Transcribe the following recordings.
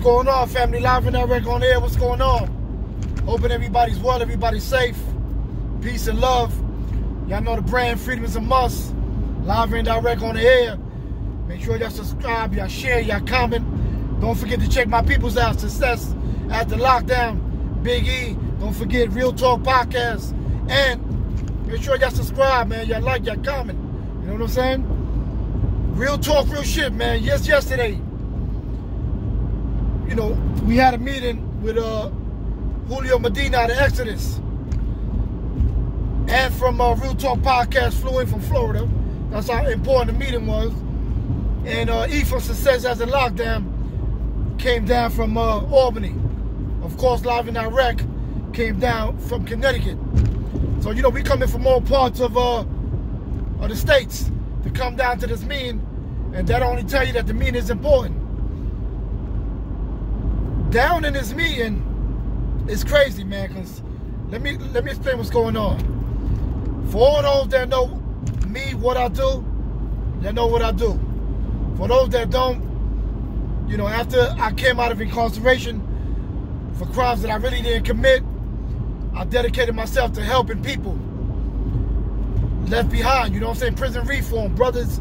going on, family? Live and direct on air. What's going on? Hoping everybody's well, everybody's safe. Peace and love. Y'all know the brand, freedom is a must. Live and direct on the air. Make sure y'all subscribe, y'all share, y'all comment. Don't forget to check my people's out. Success at the Lockdown. Big E. Don't forget Real Talk Podcast. And make sure y'all subscribe, man. Y'all like, y'all comment. You know what I'm saying? Real talk, real shit, man. Yesterday, you know, we had a meeting with Julio Medina at Exodus. And from Real Talk Podcast flew in from Florida. That's how important the meeting was. And E from Success as a Lockdown came down from Albany. Of course, Live and Direct came down from Connecticut. So, you know, we coming from all parts of the states to come down to this meeting. And that only tell you that the meeting is important. Down in this meeting, it's crazy, man, because let me explain what's going on. For all those that know me, what I do, they know what I do. For those that don't, you know, after I came out of incarceration for crimes that I really didn't commit, I dedicated myself to helping people left behind, you know what I'm saying? Prison reform, brothers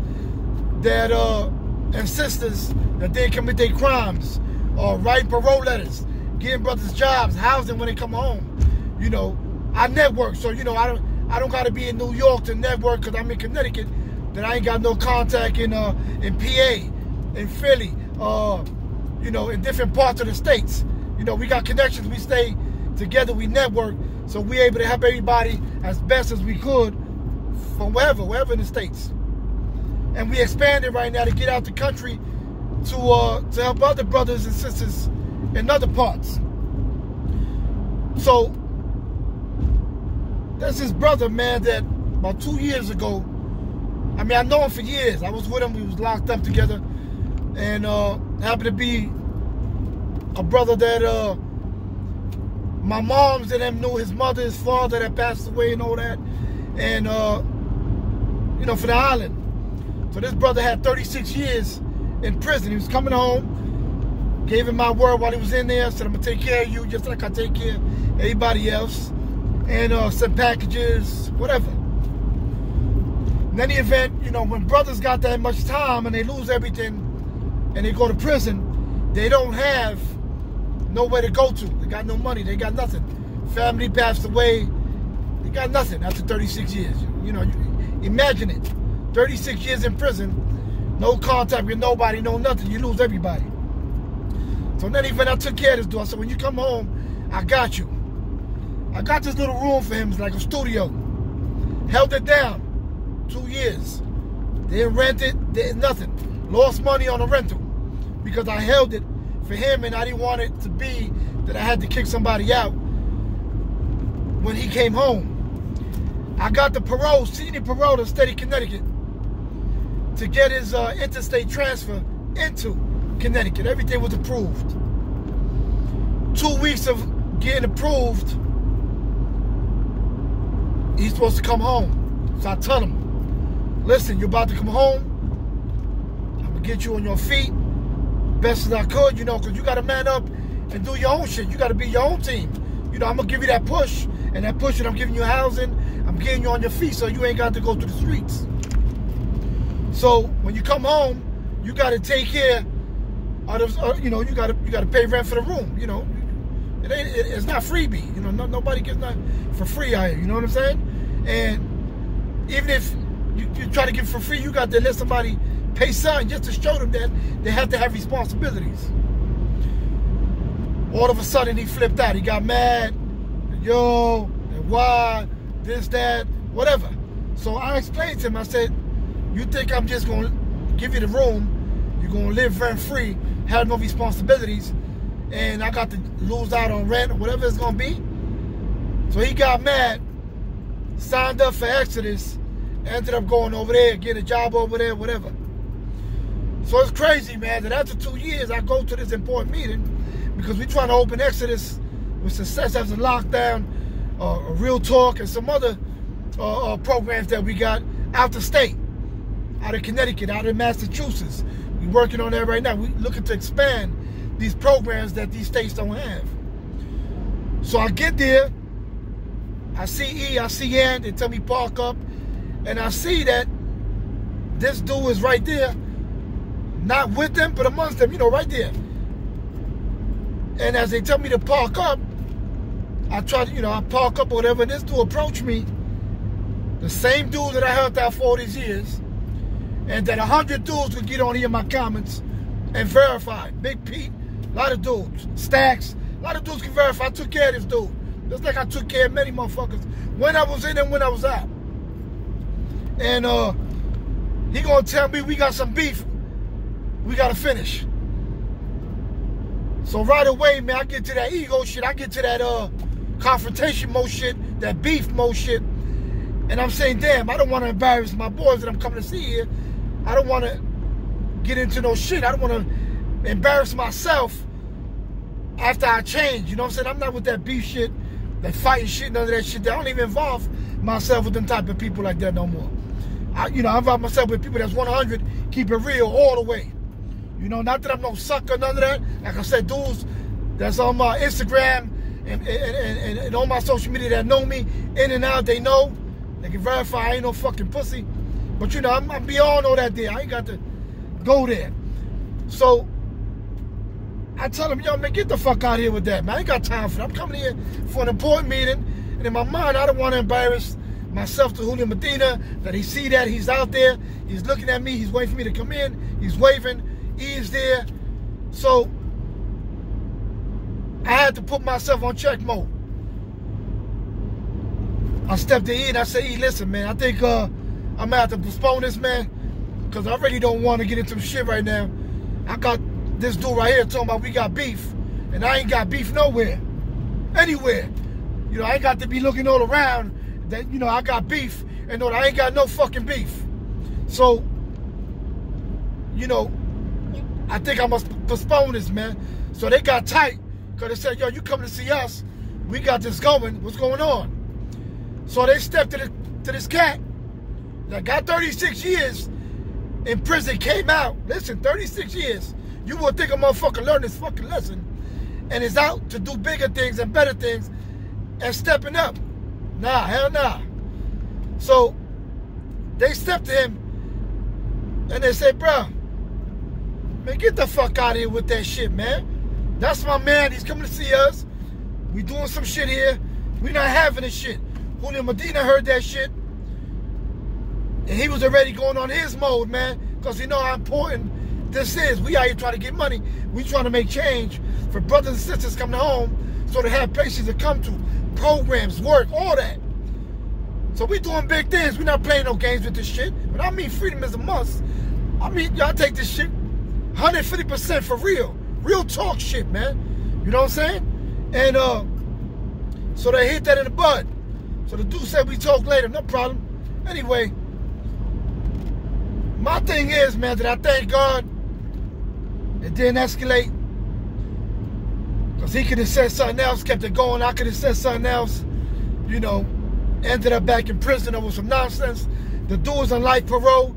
that and sisters that didn't commit their crimes, or writing parole letters, getting brothers jobs, housing when they come home. You know, I network, so you know I don't got to be in New York to network because I'm in Connecticut. That I ain't got no contact in PA, in Philly, you know, in different parts of the states. You know, we got connections. We stay together. We network, so we able to help everybody as best as we could from wherever in the states. And we expanded right now to get out the country to help other brothers and sisters in other parts. So there's this brother, man, that about 2 years ago, I mean, I know him for years. I was with him. We was locked up together. And happened to be a brother that my moms and them knew. His mother, his father that passed away and all that. And, you know, for the island. So this brother had 36 years in prison. He was coming home, gave him my word while he was in there, said, I'm going to take care of you just like I take care of everybody else. And sent packages, whatever. In any event, you know, when brothers got that much time and they lose everything and they go to prison, they don't have nowhere to go to. They got no money. They got nothing. Family passed away. They got nothing after 36 years. You know, imagine it. 36 years in prison, no contact with nobody, no nothing. You lose everybody. So in any event, I took care of this dude. I said, when you come home, I got you. I got this little room for him. It's like a studio. Held it down. 2 years. Didn't rent it, did nothing. Lost money on the rental because I held it for him and I didn't want it to be that I had to kick somebody out when he came home. I got the parole, senior parole to state of Connecticut to get his interstate transfer into Connecticut. Everything was approved. 2 weeks of getting approved, he's supposed to come home. So I tell him, listen, you're about to come home. I'm going to get you on your feet best as I could, you know, because you got to man up and do your own shit. You got to be your own team. You know, I'm going to give you that push. And that push that I'm giving you housing, I'm getting you on your feet so you ain't got to go to the streets. So when you come home, you got to take care of, you know, you got to pay rent for the room, you know. It's not freebie. You know, nobody gets nothing for free out here. You know what I'm saying? And even if you try to give it for free, you got to let somebody pay something just to show them that they have to have responsibilities. All of a sudden, he flipped out. He got mad. Yo, and why, this, that, whatever. So I explained to him, I said, you think I'm just going to give you the room, you're going to live rent-free, have no responsibilities, and I got to lose out on rent or whatever it's going to be? So he got mad, signed up for Exodus, ended up going over there, getting a job over there, whatever. So it's crazy, man, that after 2 years, I go to this important meeting because we're trying to open Exodus with Success as a Lockdown, a Real Talk, and some other programs that we got out the state, out of Connecticut, out of Massachusetts. We're working on that right now. We're looking to expand these programs that these states don't have. So I get there, I see E, I see Ann, they tell me park up, and I see that this dude is right there, not with them, but amongst them, you know, right there. And as they tell me to park up, I try to, you know, I park up or whatever, and this dude approached me, the same dude that I helped out for all these years, and that 100 dudes would get on here in my comments and verify. Big Pete, a lot of dudes, Stacks, a lot of dudes can verify. I took care of this dude. Just like I took care of many motherfuckers when I was in and when I was out. And he gonna tell me we got some beef we gotta finish. So right away, man, I get to that ego shit. I get to that confrontation mode shit, that beef mode shit. And I'm saying, damn, I don't want to embarrass my boys that I'm coming to see here. I don't want to get into no shit. I don't want to embarrass myself after I change. You know what I'm saying? I'm not with that beef shit, that fighting shit, none of that shit. I don't even involve myself with them type of people like that no more. I involve myself with people that's 100, keep it real all the way. You know, not that I'm no sucker, none of that. Like I said, dudes that's on my Instagram and on my social media that know me in and out, they know. They can verify I ain't no fucking pussy. But, you know, I'm beyond all that there. I ain't got to go there. So, I tell them, yo, man, get the fuck out of here with that, man. I ain't got time for that. I'm coming here for an important meeting. And in my mind, I don't want to embarrass myself to Julio Medina, that he see that, he's out there, he's looking at me, he's waiting for me to come in, he's waving, he's there. So, I had to put myself on check mode. I stepped in and I said, E, listen, man, I think I'm going to have to postpone this, man, because I really don't want to get into shit right now. I got this dude right here talking about we got beef, and I ain't got beef nowhere, anywhere. You know, I ain't got to be looking all around that, you know, I got beef, and know that I ain't got no fucking beef. So, you know, I think I must postpone this, man. So they got tight, because they said, yo, you coming to see us, we got this going, what's going on? So they stepped to this cat that got 36 years in prison, came out. Listen, 36 years. You would think a motherfucker learned this fucking lesson and is out to do bigger things and better things and stepping up. Nah, hell nah. So they stepped to him and they said, bro, man, get the fuck out of here with that shit, man. That's my man. He's coming to see us. We doing some shit here. We not having this shit. Julio Medina heard that shit, and he was already going on his mode, man, because he know how important this is. We out here trying to get money. We trying to make change for brothers and sisters coming home so they have places to come to, programs, work, all that. So we doing big things. We not playing no games with this shit. But I mean, freedom is a must. I mean, y'all take this shit 150% for real. Real talk shit, man. You know what I'm saying? And so they hit that in the bud. So the dude said we talk later, no problem. Anyway, my thing is, man, that I thank God it didn't escalate. Because he could have said something else, kept it going. I could have said something else. You know, ended up back in prison over some nonsense. The dude was on life parole,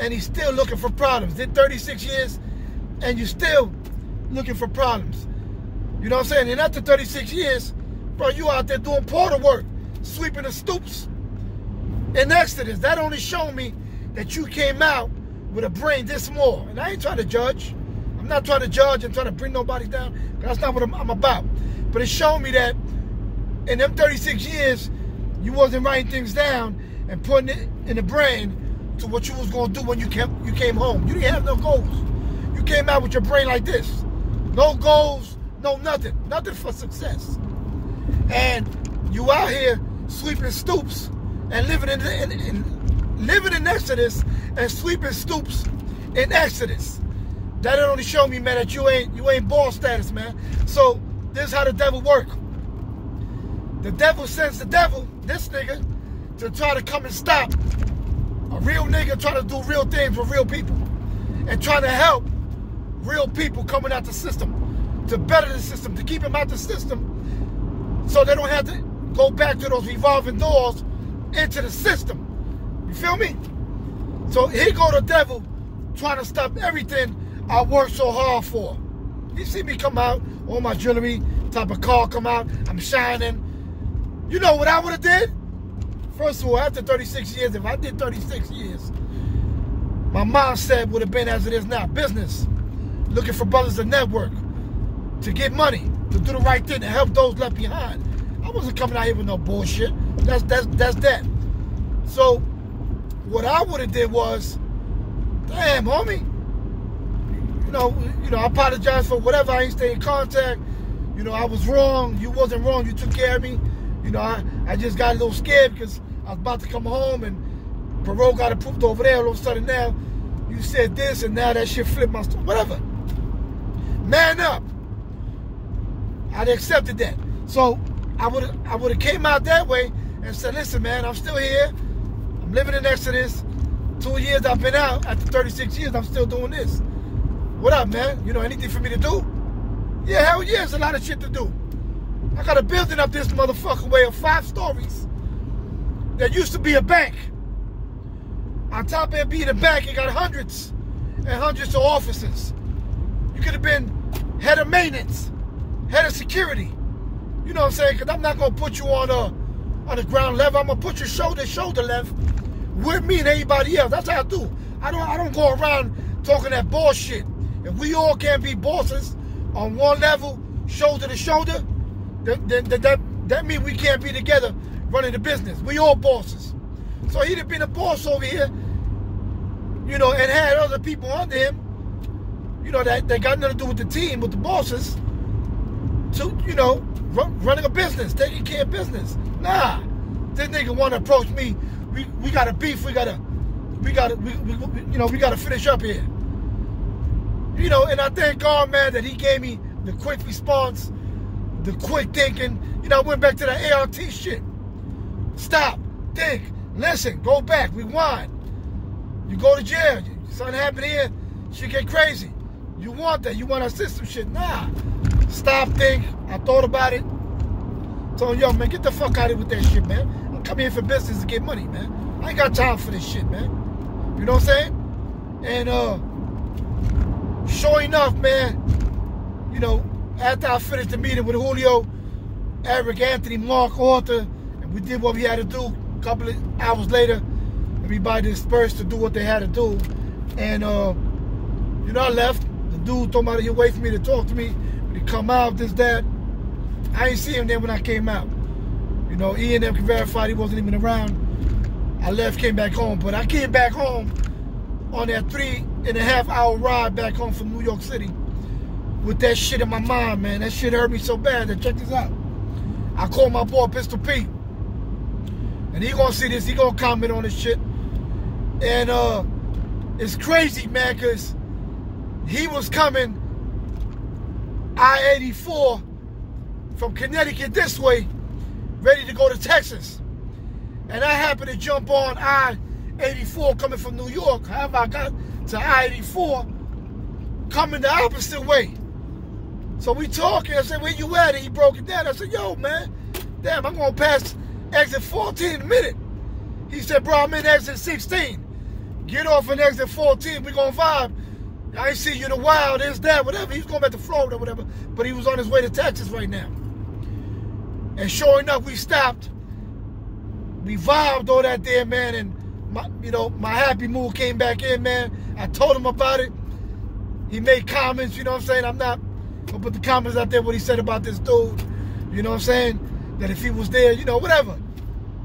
and he's still looking for problems. Did 36 years, and you're still looking for problems. You know what I'm saying? And after 36 years, bro, you out there doing porter work, sweeping the stoops in Exodus. That only showed me that you came out with a brain this small. And I ain't trying to judge. I'm not trying to judge and trying to bring nobody down. That's not what I'm about. But it showed me that in them 36 years, you wasn't writing things down and putting it in the brain to what you was going to do when you came home. You didn't have no goals. You came out with your brain like this. No goals, no nothing. Nothing for success. And you out here sweeping stoops and living in Exodus and sweeping stoops in Exodus. That only showed me, man, that you ain't ball status, man. So this is how the devil work. The devil sends the devil, this nigga, to try to come and stop a real nigga trying to do real things with real people and trying to help real people coming out the system, to better the system, to keep them out the system so they don't have to go back to those revolving doors into the system. You feel me? So here go the devil trying to stop everything I worked so hard for. You see me come out, all my jewelry, type of car come out, I'm shining. You know what I would have did? First of all, after 36 years, if I did 36 years, my mindset would have been as it is now, business. Looking for brothers to network, to get money, to do the right thing, to help those left behind. I wasn't coming out here with no bullshit. That's that. So what I would have did was, damn, homie, you know, I apologize for whatever. I ain't stay in contact. You know, I was wrong. You wasn't wrong. You took care of me. You know, I just got a little scared because I was about to come home and parole got approved over there. All of a sudden now, you said this and now that shit flipped my story. Whatever. Man up. I'd accepted that. So I would have came out that way and said, listen, man, I'm still here. I'm living in Exodus. 2 years I've been out. After 36 years, I'm still doing this. What up, man? You know, anything for me to do? Yeah, hell yeah, there's a lot of shit to do. I got a building up this motherfucker way of 5 stories that used to be a bank. On top of it being a bank, it got hundreds and hundreds of offices. You could have been head of maintenance, head of security. You know what I'm saying? Because I'm not going to put you on the ground level. I'm going to put you shoulder to shoulder level with me and everybody else. That's how I do. I don't go around talking that bullshit. If we all can't be bosses on one level, shoulder to shoulder, then that means we can't be together running the business. We all bosses. So he'd have been a boss over here, you know, and had other people under him, you know, that got nothing to do with the team, with the bosses, to, you know, running a business, taking care of business. Nah, this nigga want to approach me. We got a beef. We gotta finish up here. You know, and I thank God, man, that he gave me the quick response, the quick thinking. You know, I went back to the ART shit. Stop, think, listen, go back, rewind. You go to jail. Something happened here, shit get crazy. You want that? You want our system shit? Nah. Stop, think. I thought about it. Told him, yo, man, get the fuck out of here with that shit, man. I'm coming here for business to get money, man. I ain't got time for this shit, man. You know what I'm saying? And sure enough, man, you know, after I finished the meeting with Julio, Eric, Anthony, Mark, Arthur, and we did what we had to do. A couple of hours later, everybody dispersed to do what they had to do. And, you know, I left. The dude told me to wait for me to talk to me. When he come out, this, that. I ain't see him there when I came out. You know, Ian and them verified he wasn't even around. I left, came back home. But I came back home on that 3.5-hour ride back home from New York City with that shit in my mind, man. That shit hurt me so bad that, check this out. I called my boy Pistol Pete. And he gonna see this. He gonna comment on this shit. And it's crazy, man, because he was coming I-84 from Connecticut this way, ready to go to Texas. And I happened to jump on I-84 coming from New York. However, I got to I-84 coming the opposite way. So we talking. I said, where you at? And he broke it down. I said, yo, man, damn, I'm going to pass exit 14 in a minute. He said, bro, I'm in exit 16. Get off in exit 14. We going to vibe. I ain't see you in a while. This, that, whatever. He's going back to Florida, whatever. But he was on his way to Texas right now. And sure enough, we stopped. We vibed all that there, man. And, my happy mood came back in, man. I told him about it. He made comments, you know what I'm saying? I'm not going to put the comments out there what he said about this dude. You know what I'm saying? That if he was there, you know, whatever.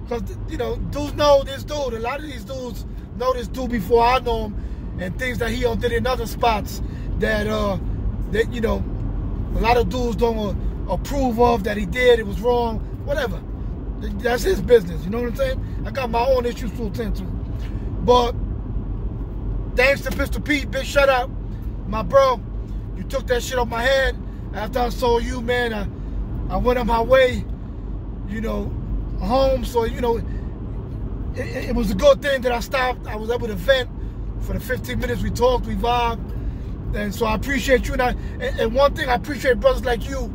Because, you know, dudes know this dude. A lot of these dudes know this dude before I know him. And things that he did in other spots that, you know, a lot of dudes don't approve of, that he did. It was wrong. Whatever. That's his business. You know what I'm saying? I got my own issues to attend to. But thanks to Pistol Pete, big shout out. My bro, you took that shit off my head. After I saw you, man, I went on my way, you know, home. So, you know, it was a good thing that I stopped. I was able to vent for the 15 minutes we talked, we vibed. And so I appreciate you. And one thing I appreciate brothers like you,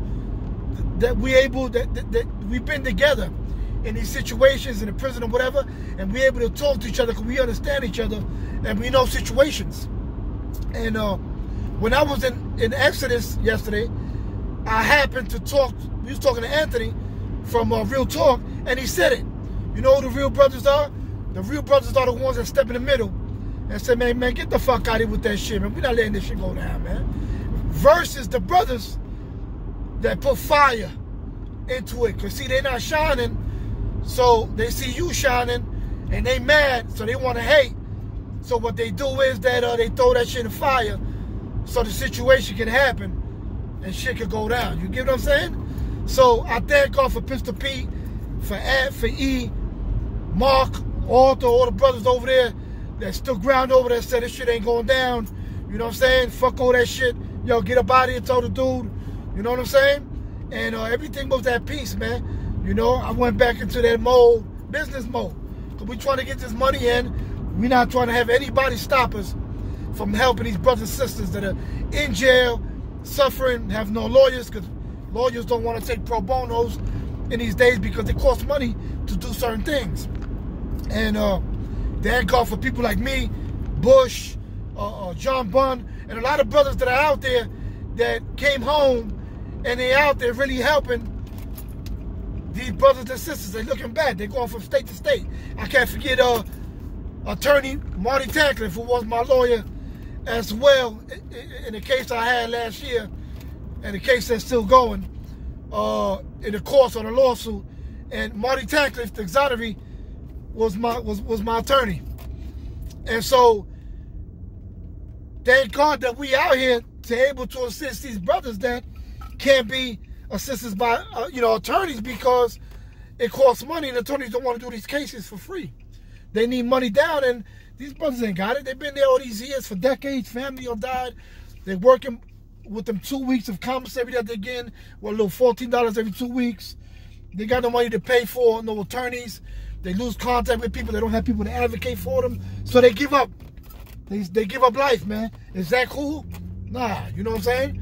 that we've been together in these situations, in the prison or whatever, and we're able to talk to each other because we understand each other and we know situations. And when I was in Exodus yesterday, I happened to talk. We was talking to Anthony from Real Talk, and he said it. You know who the real brothers are? The real brothers are the ones that step in the middle and say, man, get the fuck out of here with that shit, man. We're not letting this shit go down, man. Versus the brothers that put fire into it. Because, see, they're not shining, so they see you shining, and they mad, so they want to hate. So what they do is that they throw that shit in the fire so the situation can happen and shit can go down. You get what I'm saying? So I thank God for Pistol Pete, for Ant, for E, Mark, Arthur, all the brothers over there that stood ground over there, said this shit ain't going down. You know what I'm saying? Fuck all that shit. Yo, get up out of here, told the dude. You know what I'm saying? And everything was at peace, man. You know, I went back into that mode, business mode. Because we trying to get this money in. We're not trying to have anybody stop us from helping these brothers and sisters that are in jail, suffering, have no lawyers, because lawyers don't want to take pro bonos in these days because it costs money to do certain things. And thank God for people like me, Bush, John Bunn, and a lot of brothers that are out there that came home and they out there really helping these brothers and sisters. They're looking back. They're going from state to state. I can't forget attorney Marty Tackler, who was my lawyer as well in the case I had last year, and the case that's still going in the course on a lawsuit. And Marty Tackler, the exoneree, was my attorney. And so thank God that we out here to able to assist these brothers that can't be assisted by attorneys, because it costs money and attorneys don't want to do these cases for free. They need money down, and these brothers ain't got it. They've been there all these years for decades. Family all died. They're working with them 2 weeks of commissary that they're getting, with a little $14 every 2 weeks. They got no money to pay for, no attorneys. They lose contact with people. They don't have people to advocate for them, so they give up. They give up life, man. Is that cool? Nah, you know what I'm saying?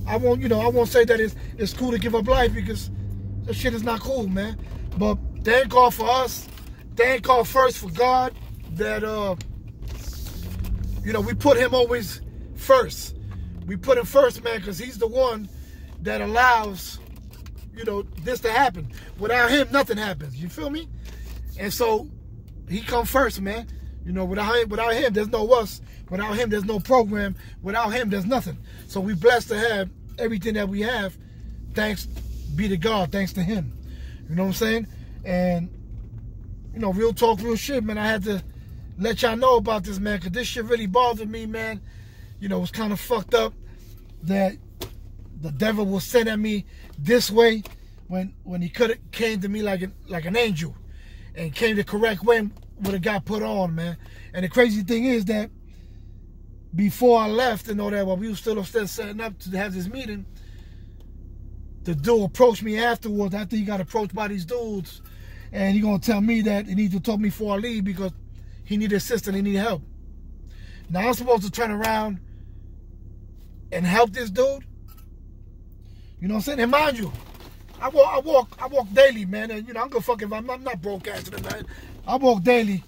I won't say that it's cool to give up life, because that shit is not cool, man. But thank God for us. Thank God first for God that we put him always first. We put him first, man, because he's the one that allows this to happen. Without him, nothing happens. You feel me? And so he come first, man. Without him, there's no us. Without him, there's no program. Without him, there's nothing. So we blessed to have everything that we have. Thanks be to God. Thanks to him. You know what I'm saying? And real talk, real shit, man. I had to let y'all know about this, man, because this shit really bothered me, man. It was kind of fucked up that the devil was sent at me this way when he could have came to me like an angel and came the correct way what it got put on, man. And the crazy thing is that before I left and all that, while we were still upstairs setting up to have this meeting, the dude approached me afterwards, after he got approached by these dudes, and he gonna tell me that he needs to talk to me before I leave because he needed assistance, he needed help. Now I'm supposed to turn around and help this dude. You know what I'm saying? And mind you, I walk daily, man. And I'm gonna fuck if I'm not broadcasting it, man. I walk daily.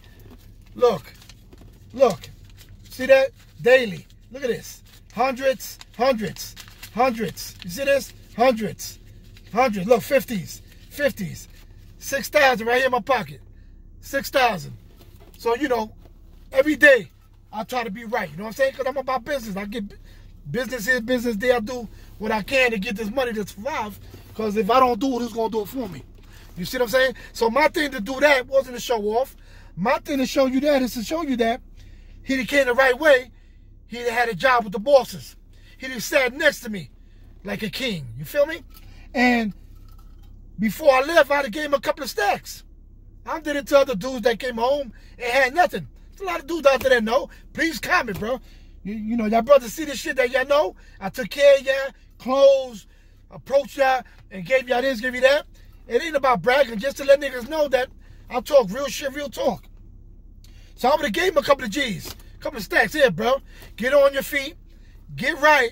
Look. See that? Daily. Look at this. Hundreds. You see this? Hundreds. Look, 50s. 6,000 right here in my pocket. 6,000. So, every day I try to be right. You know what I'm saying? Because I'm about business. I get business here, business there. I do what I can to get this money to survive. Because if I don't do it, who's going to do it for me? You see what I'm saying? So my thing to do that wasn't to show off. My thing to show you that is to show you that he came the right way. He had a job with the bosses. He just sat next to me like a king. You feel me? And before I left, I'd have gave him a couple of stacks. I did it to other dudes that came home and had nothing. There's a lot of dudes out there that know. Please comment, bro. Y'all brothers see this shit that y'all know. I took care of y'all, clothes, approached y'all, and gave y'all this, gave you that. It ain't about bragging, just to let niggas know that I talk real shit, real talk. So I would have gave him a couple of G's, a couple of stacks. Here, bro. Get on your feet, get right,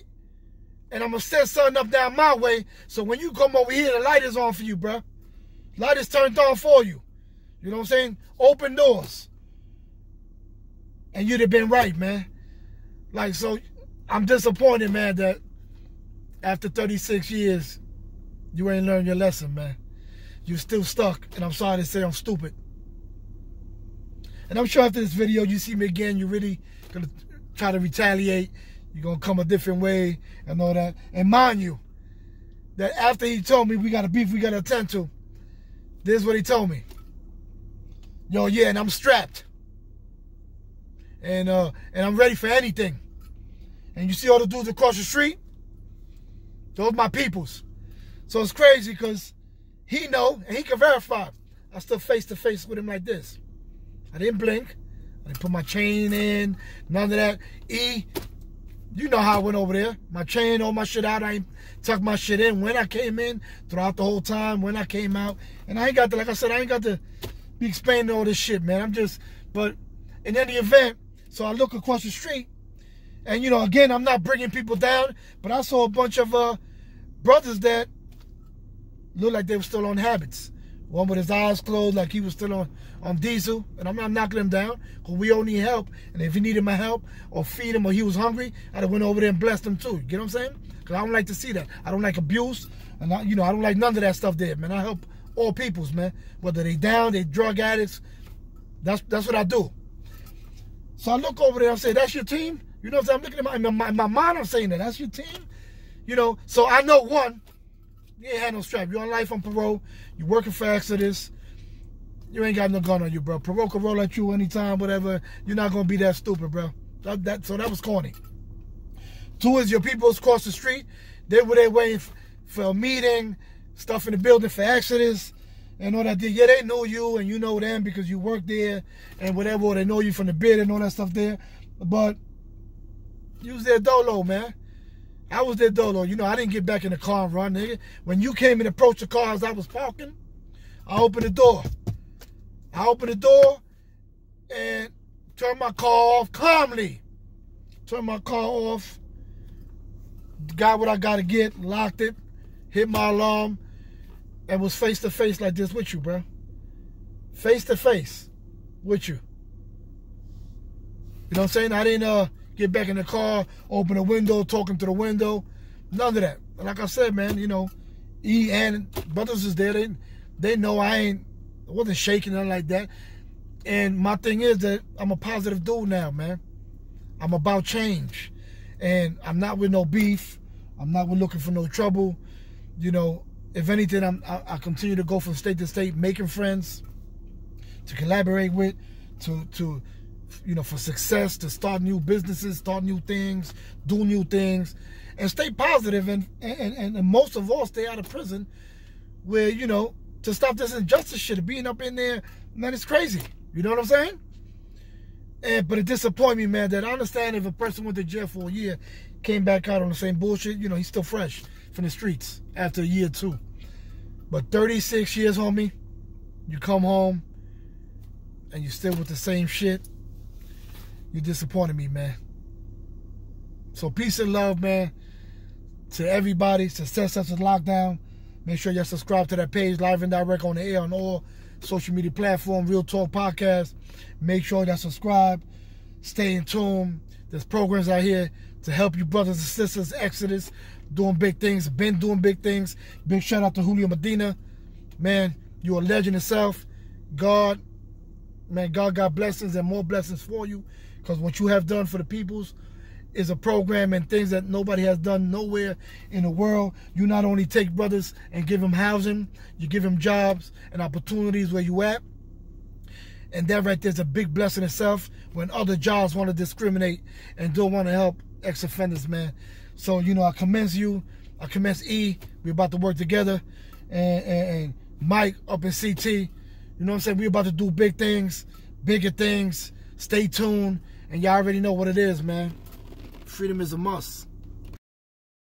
and I'm going to set something up down my way, so when you come over here, the light is on for you, bro. Light is turned on for you. You know what I'm saying? Open doors. And you'd have been right, man. Like, so, I'm disappointed, man, that after 36 years, you ain't learned your lesson, man. You're still stuck, and I'm sorry to say I'm stupid. And I'm sure after this video, you see me again, you're really going to try to retaliate. You're going to come a different way and all that. And mind you, that after he told me we got a beef we got to attend to, this is what he told me. Yo, yeah, and I'm strapped. And I'm ready for anything. And you see all the dudes across the street? Those my peoples. So it's crazy because he know, and he can verify. I stood face to face with him like this. I didn't blink. I didn't put my chain in. None of that. E, you know how I went over there. My chain, all my shit out. I ain't tucked my shit in when I came in, throughout the whole time, when I came out. And I ain't got to, like I said, I ain't got to be explaining all this shit, man. I'm just, but in any event, so I look across the street, and, you know, again, I'm not bringing people down, but I saw a bunch of brothers that looked like they were still on habits. One with his eyes closed, like he was still on diesel. And I'm not knocking him down, because we all need help. And if he needed my help, or feed him, or he was hungry, I'd have went over there and blessed him too. You get what I'm saying? Because I don't like to see that. I don't like abuse. And I don't like none of that stuff there, man. I help all peoples, man. Whether they down, they drug addicts. That's what I do. So I look over there and say, that's your team? You know what I'm saying? I'm looking at my mind, I'm saying that. That's your team? You know, so I know, one, you ain't had no strap. You're on life on parole. You're working for Exodus. You ain't got no gun on you, bro. Parole can roll at you anytime, whatever. You're not going to be that stupid, bro. So that was corny. Two is your peoples across the street. They were there waiting for a meeting, stuff in the building for Exodus, and all that. Yeah, they know you, and you know them because you work there, and whatever. Or they know you from the bid and all that stuff there. But you was there dolo, man. I was there dolo. You know, I didn't get back in the car and run, nigga. When you came and approached the car as I was parking, I opened the door. I opened the door and turned my car off calmly. Turned my car off. Got what I got to get. Locked it. Hit my alarm. And was face to face like this with you, bro. Face to face with you. You know what I'm saying? I didn't get back in the car, open the window, talking to the window. None of that. Like I said, man, you know, E and brothers is there. They know I wasn't shaking, nothing like that. And my thing is that I'm a positive dude now, man. I'm about change. And I'm not with no beef. I'm not with looking for no trouble. You know, if anything, I continue to go from state to state, making friends, to collaborate with, to you know, for success, to start new businesses, start new things, do new things, and stay positive, and most of all, stay out of prison, where, you know, to stop this injustice shit, being up in there, man, it's crazy. You know what I'm saying? But it disappoints me, man, that I understand if a person went to jail for a year, came back out on the same bullshit, you know, he's still fresh from the streets after a year or two. But 36 years, homie, you come home, and you're still with the same shit. You disappointed me, man. So peace and love, man, to everybody. Success after lockdown. Make sure you subscribe to that page, live and direct on the air on all social media platforms, Real Talk Podcast. Make sure you subscribe. Stay in tune. There's programs out here to help you brothers and sisters. Exodus, doing big things. Been doing big things. Big shout out to Julio Medina. Man, you're a legend yourself. God got blessings and more blessings for you. Because what you have done for the peoples is a program and things that nobody has done nowhere in the world. You not only take brothers and give them housing, you give them jobs and opportunities where you at. And that right there's a big blessing itself when other jobs want to discriminate and don't want to help ex-offenders, man. So, you know, I commend you. I commend E. We're about to work together. And Mike up in CT. You know what I'm saying? We're about to do big things, bigger things. Stay tuned. And y'all already know what it is, man. Freedom is a must.